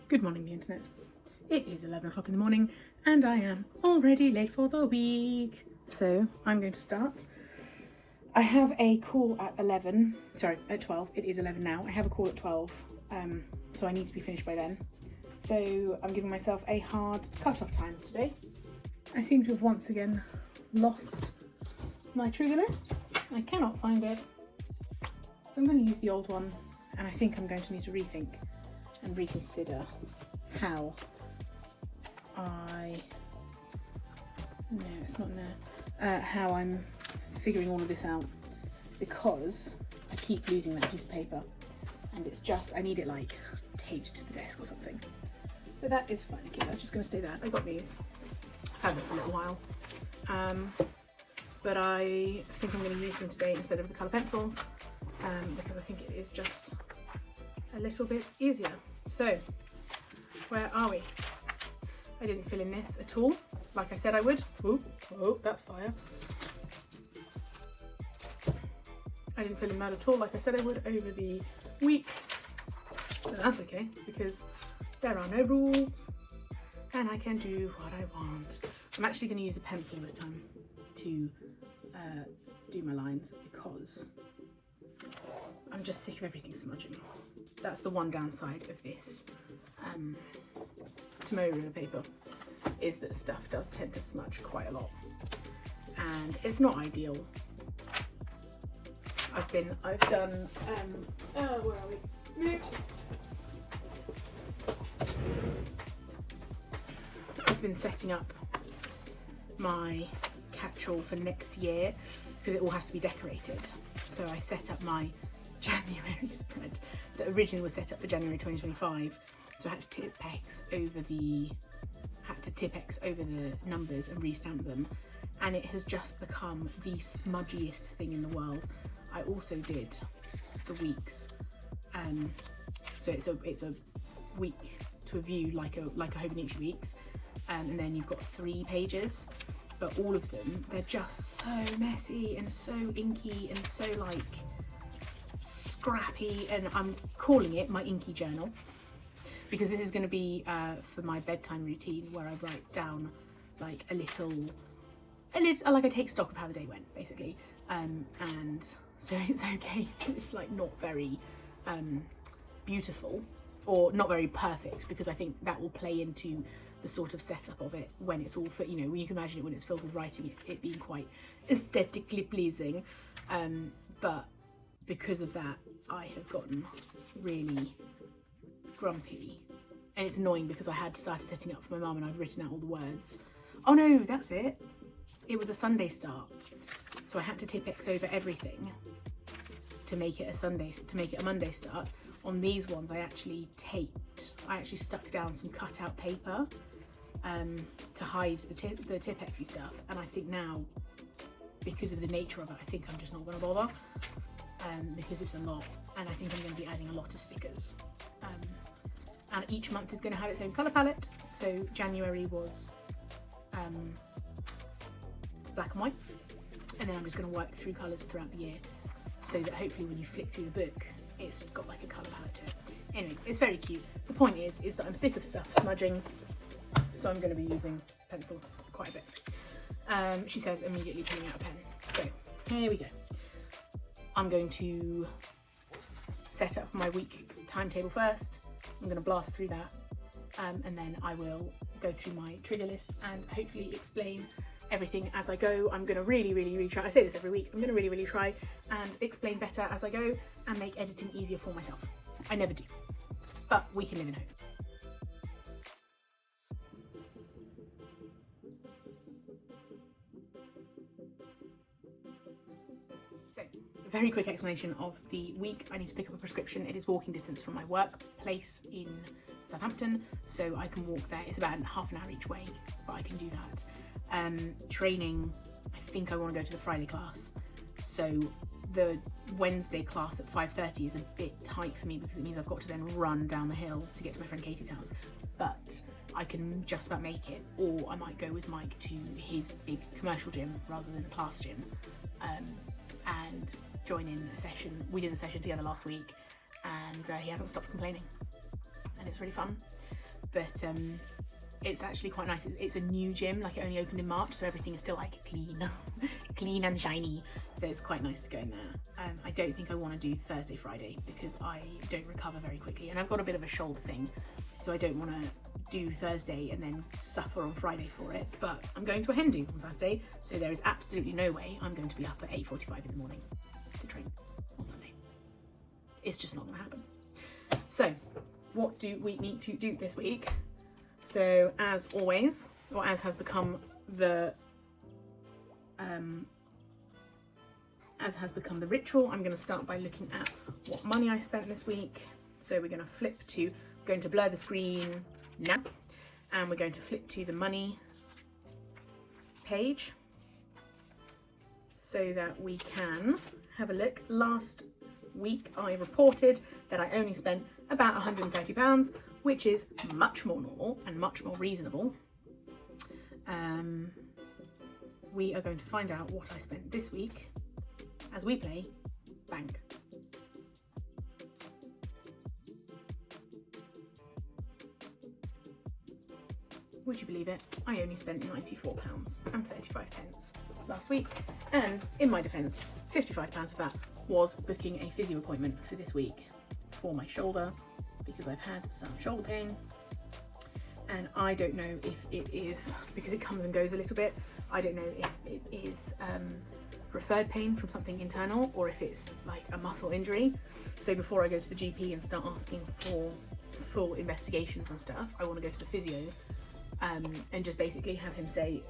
Good morning, the internet. It is 11 o'clock in the morning and I am already late for the week. So I'm going to start. I have a call at 12. It is 11 now. I have a call at 12, so I need to be finished by then. So I'm giving myself a hard cut-off time today. I seem to have once again lost my trigger list. I cannot find it. So I'm going to use the old one, and I think I'm going to need to rethink and reconsider how how I'm figuring all of this out, because I keep losing that piece of paper and it's just, I need it like taped to the desk or something. But that is fine. Okay, that's just going to stay there. I got these. I've had them for a little while. But I think I'm going to use them today instead of the colour pencils, because I think it is just a little bit easier. So, where are we? I didn't fill in this at all, like I said I would. Oh, that's fire. I didn't fill in that at all, like I said I would, over the week. But that's okay, because there are no rules, and I can do what I want. I'm actually going to use a pencil this time to do my lines, because I'm just sick of everything smudging. That's the one downside of this tomoe ruler paper, is that stuff does tend to smudge quite a lot, and it's not ideal. I've done where are we? No. I've been setting up my catch-all for next year, because it all has to be decorated. So I set up my January spread that originally was set up for January 2025. So I had to tip-X over the numbers and restamp them, and it has just become the smudgiest thing in the world. I also did the weeks, so it's a week to a view like a Hobonichi weeks, and then you've got 3 pages, but all of them, they're just so messy and so inky and so like scrappy, and I'm calling it my inky journal, because this is going to be for my bedtime routine, where I write down like a little like I take stock of how the day went, basically, and so it's okay. It's like not very beautiful or not very perfect, because I think that will play into the sort of setup of it when it's all, you know, you can imagine it when it's filled with writing, it being quite aesthetically pleasing, but because of that I have gotten really grumpy, and it's annoying because I had started setting up for my mum and I'd written out all the words. Oh no, that's it. It was a Sunday start, so I had to tip-X over everything to make it a Monday start. On these ones I actually stuck down some cutout paper to hide the tip-X-y stuff, and I think now, because of the nature of it, I think I'm just not going to bother, because it's a lot, and I think I'm going to be adding a lot of stickers. And each month is going to have its own colour palette. So January was black and white, and then I'm just going to work through colours throughout the year, so that hopefully when you flick through the book, it's got like a colour palette to it. Anyway, it's very cute. The point is that I'm sick of stuff smudging, so I'm going to be using pencil quite a bit. She says, immediately pulling out a pen. So here we go. I'm going to set up my week timetable first. I'm going to blast through that, and then I will go through my trigger list and hopefully explain everything as I go. I'm going to really try, I say this every week, I'm going to really try and explain better as I go and make editing easier for myself. I never do, but we can live in hope. So, a very quick explanation of the week. I need to pick up a prescription. It is walking distance from my workplace in Southampton, so I can walk there. It's about half an hour each way, but I can do that. Training, I think I want to go to the Friday class, so the Wednesday class at 5:30 is a bit tight for me, because it means I've got to then run down the hill to get to my friend Katie's house, but I can just about make it, or I might go with Mike to his big commercial gym rather than the class gym, and join in a session. We did a session together last week, and he hasn't stopped complaining, and it's really fun. But it's actually quite nice. It's a new gym, like it only opened in March, so everything is still like clean and shiny, so it's quite nice to go in there. I don't think I want to do Thursday, Friday, because I don't recover very quickly, and I've got a bit of a shoulder thing, so I don't want to do Thursday and then suffer on Friday for it. But I'm going to a hen do on Thursday, so there is absolutely no way I'm going to be up at 8:45 in the morning to train on Sunday. It's just not going to happen. So what do we need to do this week? So as always, or as has become the ritual, I'm going to start by looking at what money I spent this week. So we're going to blur the screen now, and we're going to flip to the money page so that we can have a look. Last week I reported that I only spent about £130, which is much more normal and much more reasonable. We are going to find out what I spent this week as we play Bank. Would you believe it? I only spent £94.35 last week, and in my defence, £55 of that was booking a physio appointment for this week for my shoulder, because I've had some shoulder pain, and I don't know if it is, because it comes and goes a little bit, I don't know if it is referred pain from something internal or if it's like a muscle injury. So before I go to the GP and start asking for full investigations and stuff, I want to go to the physio and just basically have him say,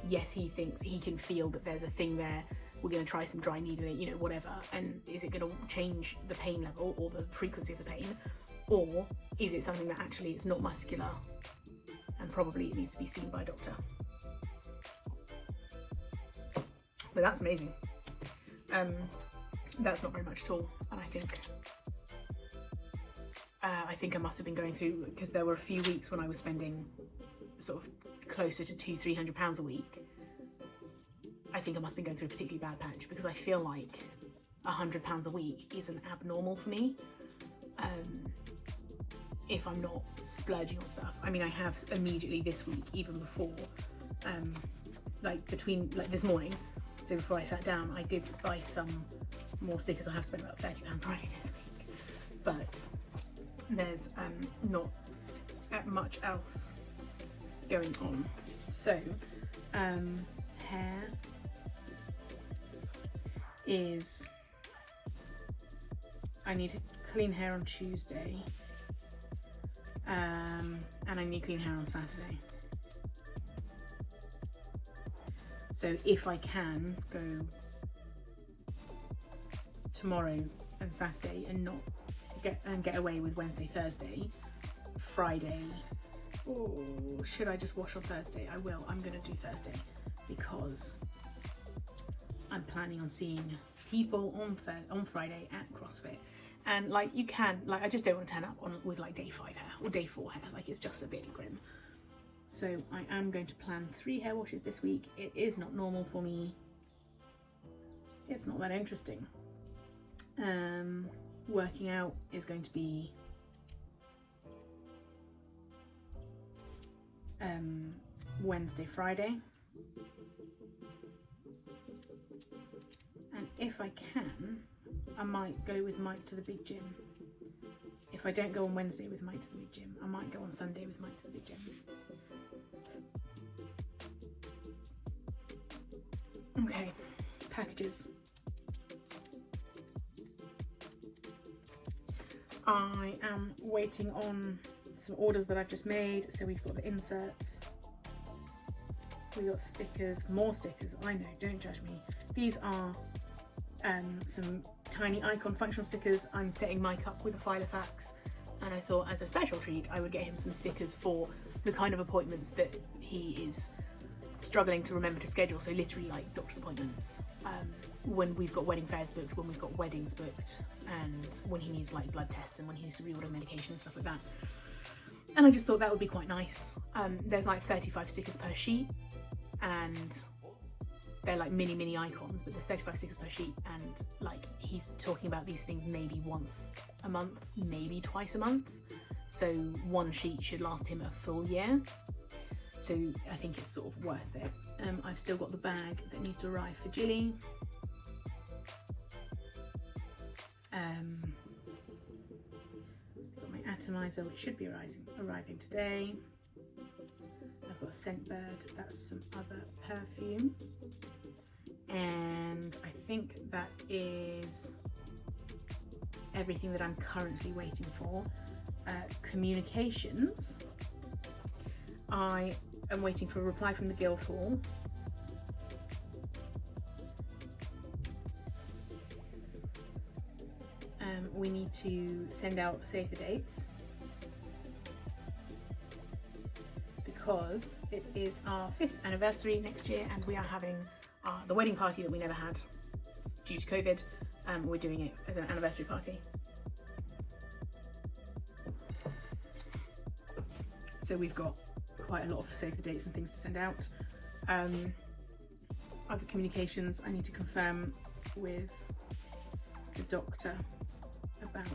yes, he thinks he can feel that there's a thing there. We're going to try some dry needling, whatever. And is it going to change the pain level or the frequency of the pain? Or is it something that actually is not muscular and probably it needs to be seen by a doctor? But that's amazing. That's not very much at all. And I think I must have been going through, because there were a few weeks when I was spending sort of closer to £200-300 a week. I think I must have been going through a particularly bad patch, because I feel like £100 a week isn't abnormal for me. If I'm not splurging on stuff. I mean, I have immediately this week, even before, this morning, so before I sat down, I did buy some more stickers. I have spent about £30 already this week, but there's not much else going on. So hair is, I need clean hair on Tuesday, and I need clean hair on Saturday. So if I can go tomorrow and Saturday and not get away with Wednesday, Thursday, Friday, or should I just wash on Thursday? I will. I'm going to do Thursday because I'm planning on seeing people on Friday at CrossFit. And I just don't want to turn up with day 5 hair or day 4 hair. It's just a bit grim. So I am going to plan 3 hair washes this week. It is not normal for me. It's not that interesting. Working out is going to be Wednesday, Friday. And if I can, I might go with Mike to the big gym. If I don't go on Wednesday with Mike to the big gym, I might go on Sunday with Mike to the big gym. Okay, packages. I am waiting on some orders that I've just made. So we've got the inserts, we got stickers, more stickers. I know, don't judge me. These are some tiny icon functional stickers. I'm setting Mike up with a Filofax, and I thought as a special treat I would get him some stickers for the kind of appointments that he is struggling to remember to schedule. So literally doctor's appointments, when we've got wedding fairs booked, when we've got weddings booked, and when he needs blood tests and when he needs to reorder medication and stuff like that. And I just thought that would be quite nice. There's 35 stickers per sheet, and they're mini icons, but there's 35 stickers per sheet, and he's talking about these things maybe once a month, maybe twice a month. So one sheet should last him a full year. So I think it's sort of worth it. I've still got the bag that needs to arrive for Jilly. Got my atomizer, which should be arriving today. I've got a scent bird, that's some other perfume. And I think that is everything that I'm currently waiting for. Communications. I am waiting for a reply from the Guildhall. We need to send out save the dates because it is our 5th anniversary next year, and we are having the wedding party that we never had due to COVID. We're doing it as an anniversary party. So we've got quite a lot of save the dates and things to send out. Other communications, I need to confirm with the doctor about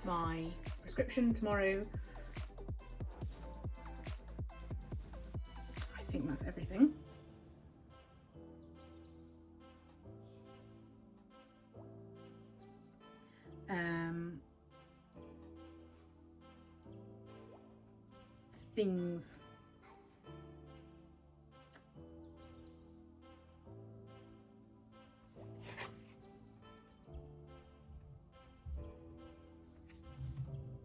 my prescription tomorrow. I think that's everything. Things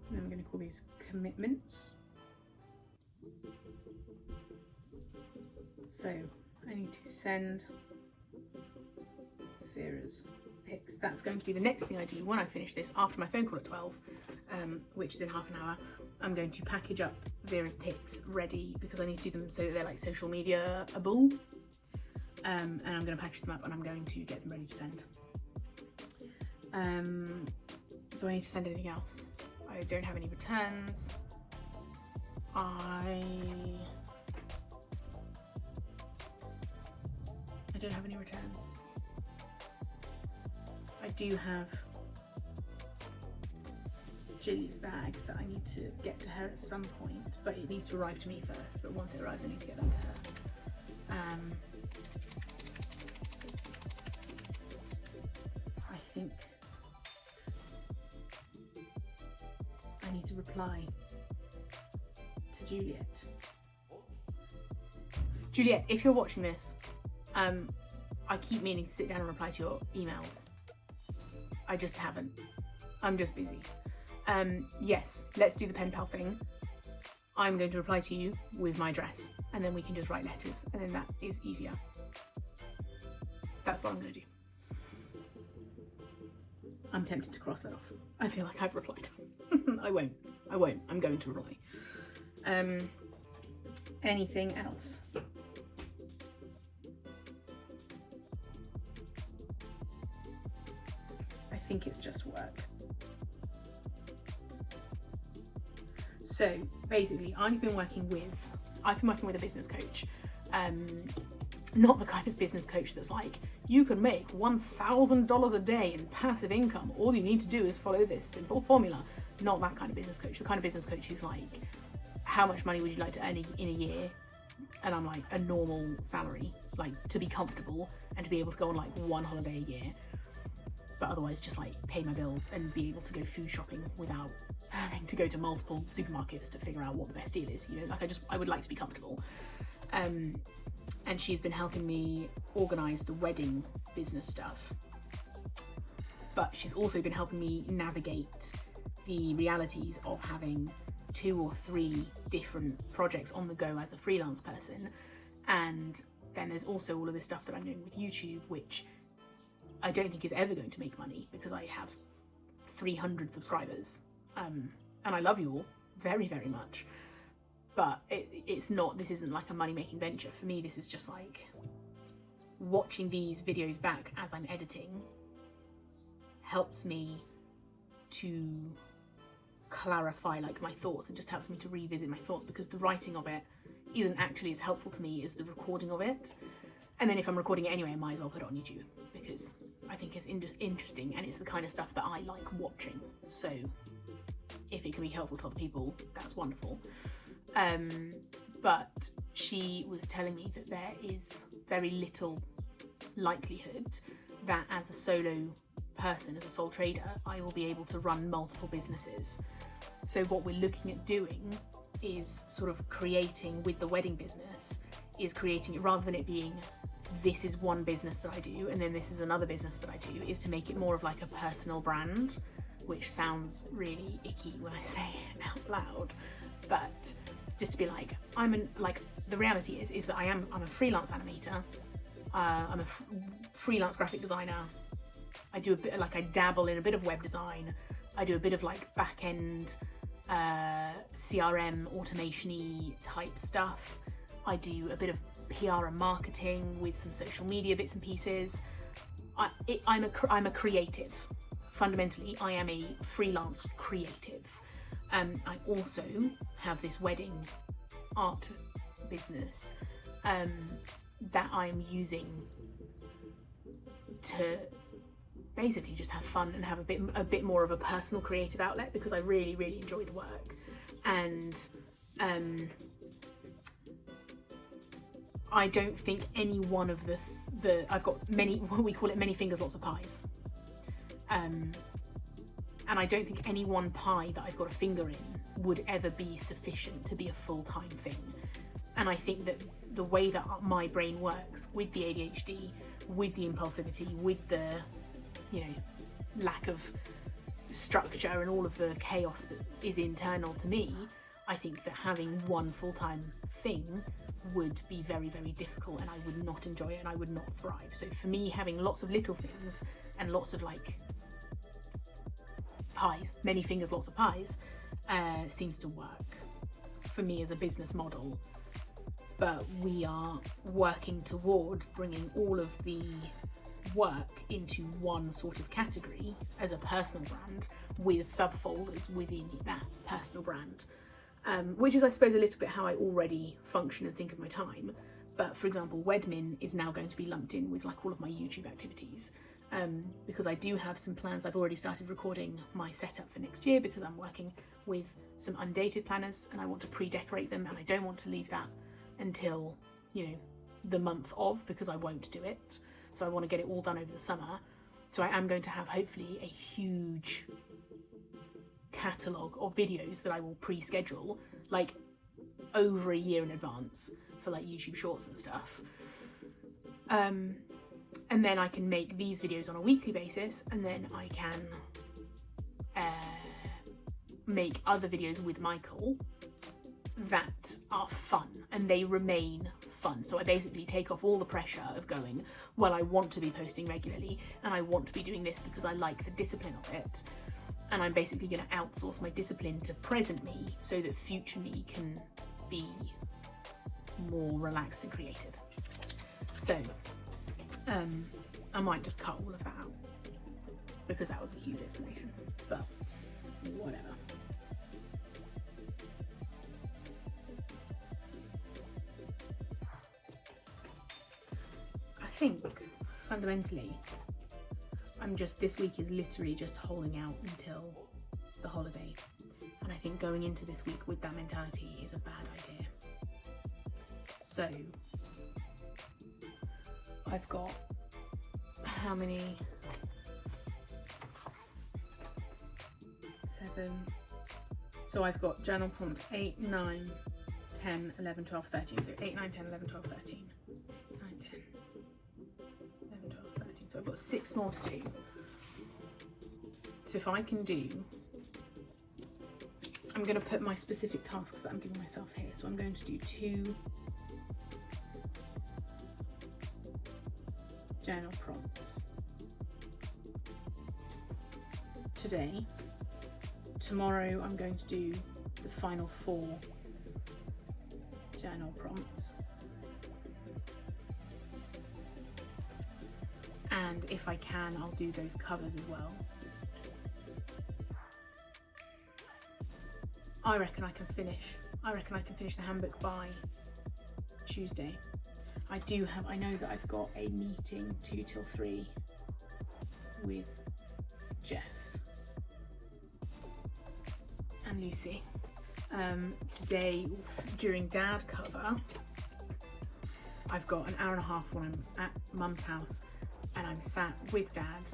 and I'm going to call these commitments. So I need to send Vera's pics. That's going to be the next thing I do when I finish this after my phone call at 12, which is in half an hour. I'm going to package up Vera's pics ready because I need to do them so that they're like social media-able. And I'm going to package them up and I'm going to get them ready to send. Do I need to send anything else? I don't have any returns. I don't have any returns. I do have Jilly's bag that I need to get to her at some point, but it needs to arrive to me first. But once it arrives, I need to get them to her. I think I need to reply to Juliet. Juliet, if you're watching this, I keep meaning to sit down and reply to your emails. I just haven't. I'm just busy. Yes, let's do the pen pal thing. I'm going to reply to you with my address, and then we can just write letters, and then that is easier. That's what I'm going to do. I'm tempted to cross that off. I feel like I've replied. I won't. I'm going to reply. Anything else? I think it's just work. So basically, I've been working with a business coach. Not the kind of business coach that's like, you can make $1,000 a day in passive income. All you need to do is follow this simple formula. Not that kind of business coach. The kind of business coach who's like, how much money would you like to earn in a year? And I'm like, a normal salary, like to be comfortable and to be able to go on like one holiday a year. But otherwise just like pay my bills and be able to go food shopping without having to go to multiple supermarkets to figure out what the best deal is, you know, like I would like to be comfortable. And she's been helping me organise the wedding business stuff. But she's also been helping me navigate the realities of having 2 or 3 different projects on the go as a freelance person. And then there's also all of this stuff that I'm doing with YouTube, which I don't think is ever going to make money because I have 300 subscribers. And I love you all very, very much. But it's not, this isn't like a money-making venture. For me, this is just like watching these videos back as I'm editing helps me to clarify like my thoughts and just helps me to revisit my thoughts, because the writing of it isn't actually as helpful to me as the recording of it. And then if I'm recording it anyway, I might as well put it on YouTube because I think is interesting, and it's the kind of stuff that I like watching. So if it can be helpful to other people, that's wonderful. But she was telling me that there is very little likelihood that as a solo person, as a sole trader, I will be able to run multiple businesses. So what we're looking at doing is sort of creating, with the wedding business, is creating it, rather than it being this is one business that I do and then this is another business that I do, is to make it more of like a personal brand, which sounds really icky when I say it out loud, but just to be like, the reality is that I'm a freelance animator, I'm a freelance graphic designer, I do a bit, like I dabble in a bit of web design, I do a bit of like back end CRM automation-y type stuff, I do a bit of PR and marketing with some social media bits and pieces. I'm a creative. Fundamentally, I am a freelance creative. I also have this wedding art business that I'm using to basically just have fun and have a bit more of a personal creative outlet, because I really, really enjoy the work. And I don't think any one of the I've got many, we call it many fingers, lots of pies. And I don't think any one pie that I've got a finger in would ever be sufficient to be a full-time thing. And I think that the way that my brain works, with the ADHD, with the impulsivity, with the, lack of structure and all of the chaos that is internal to me, I think that having one full-time thing would be very, very difficult, and I would not enjoy it and I would not thrive. So for me, having lots of little things and lots of like pies, many fingers, lots of pies, seems to work for me as a business model. But we are working towards bringing all of the work into one sort of category as a personal brand, with subfolders within that personal brand, which is, I suppose, a little bit how I already function and think of my time. But for example, Wedmin is now going to be lumped in with like all of my YouTube activities, because I do have some plans. I've already started recording my setup for next year, because I'm working with some undated planners and I want to pre-decorate them, and I don't want to leave that until the month of, because I won't do it. So I want to get it all done over the summer. So I am going to have hopefully a huge catalogue of videos that I will pre-schedule like over a year in advance for like YouTube shorts and stuff. And then I can make these videos on a weekly basis, and then I can make other videos with Michael that are fun, and they remain fun. So I basically take off all the pressure of going, well, I want to be posting regularly and I want to be doing this because I like the discipline of it, and I'm basically going to outsource my discipline to present me so that future me can be more relaxed and creative. So I might just cut all of that out because that was a huge explanation, but whatever. I think fundamentally this week is literally just holding out until the holiday, and I think going into this week with that mentality is a bad idea. So I've got how many? 7. So I've got journal prompt 8, 9, 10, 11, 12, 13. So 8, 9, 10, 11, 12, 13. 9, 10, 11, 12, 13. So I've got 6 more to do. So if I can do, I'm going to put my specific tasks that I'm giving myself here. So I'm going to do 2 journal prompts today. Tomorrow I'm going to do the final 4 journal prompts, and if I can, I'll do those covers as well. I reckon I can finish the handbook by Tuesday. I know that I've got a meeting 2 till 3 with Jeff and Lucy. Today, during dad cover, I've got an hour and a half when I'm at mum's house and I'm sat with dad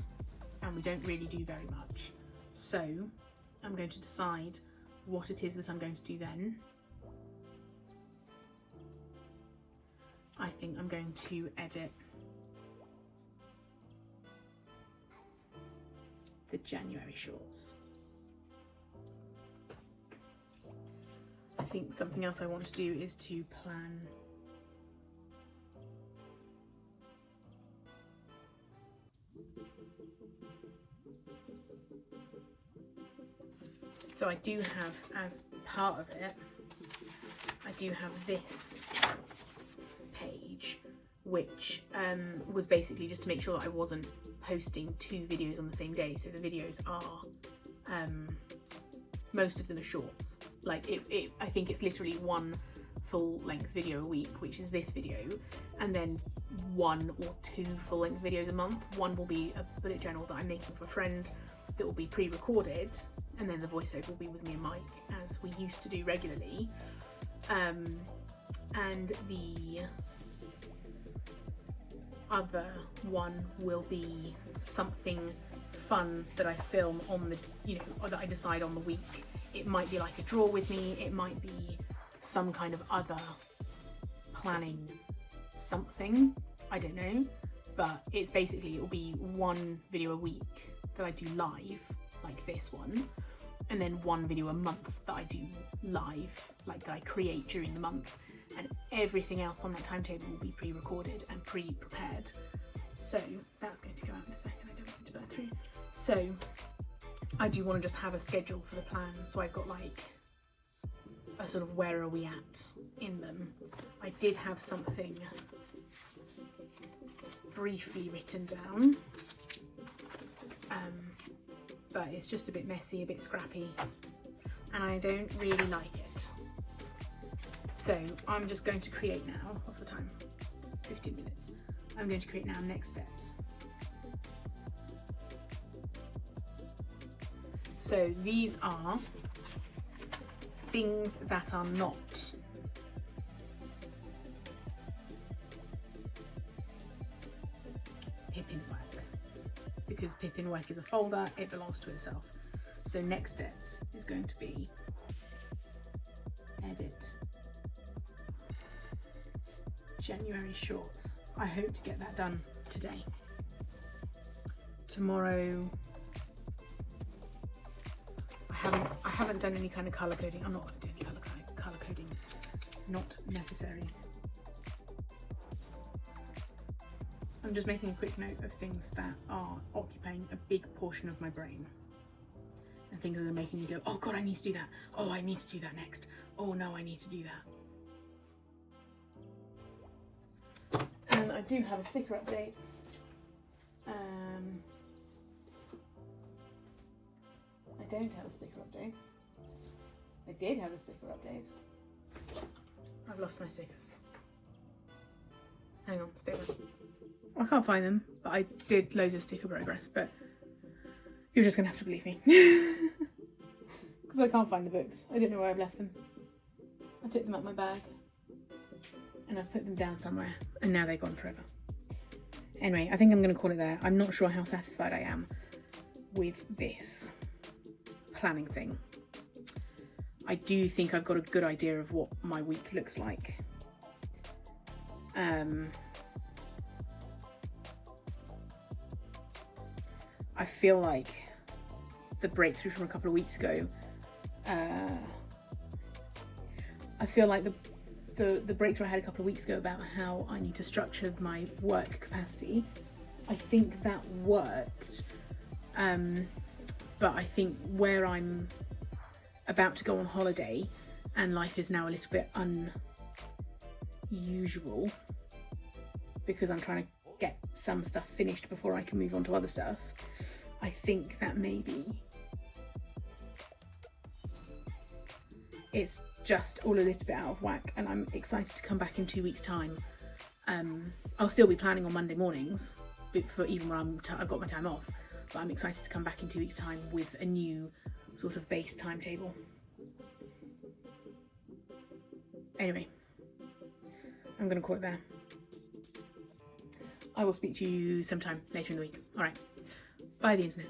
and we don't really do very much. So I'm going to decide what it is that I'm going to do then. I think I'm going to edit the January shorts. I think something else I want to do is to plan so I do have, as part of it, I do have this page, which was basically just to make sure that I wasn't posting 2 videos on the same day. So the videos are, most of them are shorts. Like I think it's literally 1 full-length video a week, which is this video, and then 1 or 2 full-length videos a month. One will be a bullet journal that I'm making for a friend that will be pre-recorded, and then the voiceover will be with me and Mike, as we used to do regularly. And the other one will be something fun that I film on the, or that I decide on the week. It might be like a draw with me, it might be some kind of other planning something, I don't know, but it's basically, it'll be 1 video a week that I do live, like this one, and then 1 video a month that I do live, like that I create during the month, and everything else on that timetable will be pre-recorded and pre-prepared. So that's going to go out in a second, I don't want to burn through. So I do want to just have a schedule for the plan, so I've got like a sort of where are we at in them. I did have something briefly written down, but it's just a bit messy, a bit scrappy, and I don't really like it. So I'm just going to create now, what's the time? 15 minutes. I'm going to create now next steps. So these are things that are not Pippin work, because Pippin work is a folder, it belongs to itself. So next steps is going to be edit January shorts. I hope to get that done today. Tomorrow, I haven't done any kind of colour coding. I'm not doing any colour coding. It's not necessary. I'm just making a quick note of things that are occupying a big portion of my brain, and things that are making me go, oh god, I need to do that. Oh, I need to do that next. Oh no, I need to do that. And I do have a sticker update. I don't have a sticker update. I did have a sticker update. I've lost my stickers. Hang on, stay with me. I can't find them, but I did loads of sticker progress, but you're just gonna have to believe me. Because I can't find the books. I don't know where I've left them. I took them out of my bag and I've put them down somewhere, and now they're gone forever. Anyway, I think I'm gonna call it there. I'm not sure how satisfied I am with this planning thing. I do think I've got a good idea of what my week looks like. I feel like the breakthrough from a couple of weeks ago, I feel like the breakthrough I had a couple of weeks ago about how I need to structure my work capacity, I think that worked, but I think where I'm about to go on holiday and life is now a little bit unusual because I'm trying to get some stuff finished before I can move on to other stuff, I think that maybe it's just all a little bit out of whack, and I'm excited to come back in 2 weeks' time. I'll still be planning on Monday mornings for even when I've got my time off, but I'm excited to come back in 2 weeks' time with a new sort of base timetable. Anyway, I'm going to call it there. I will speak to you sometime later in the week. All right, bye the internet.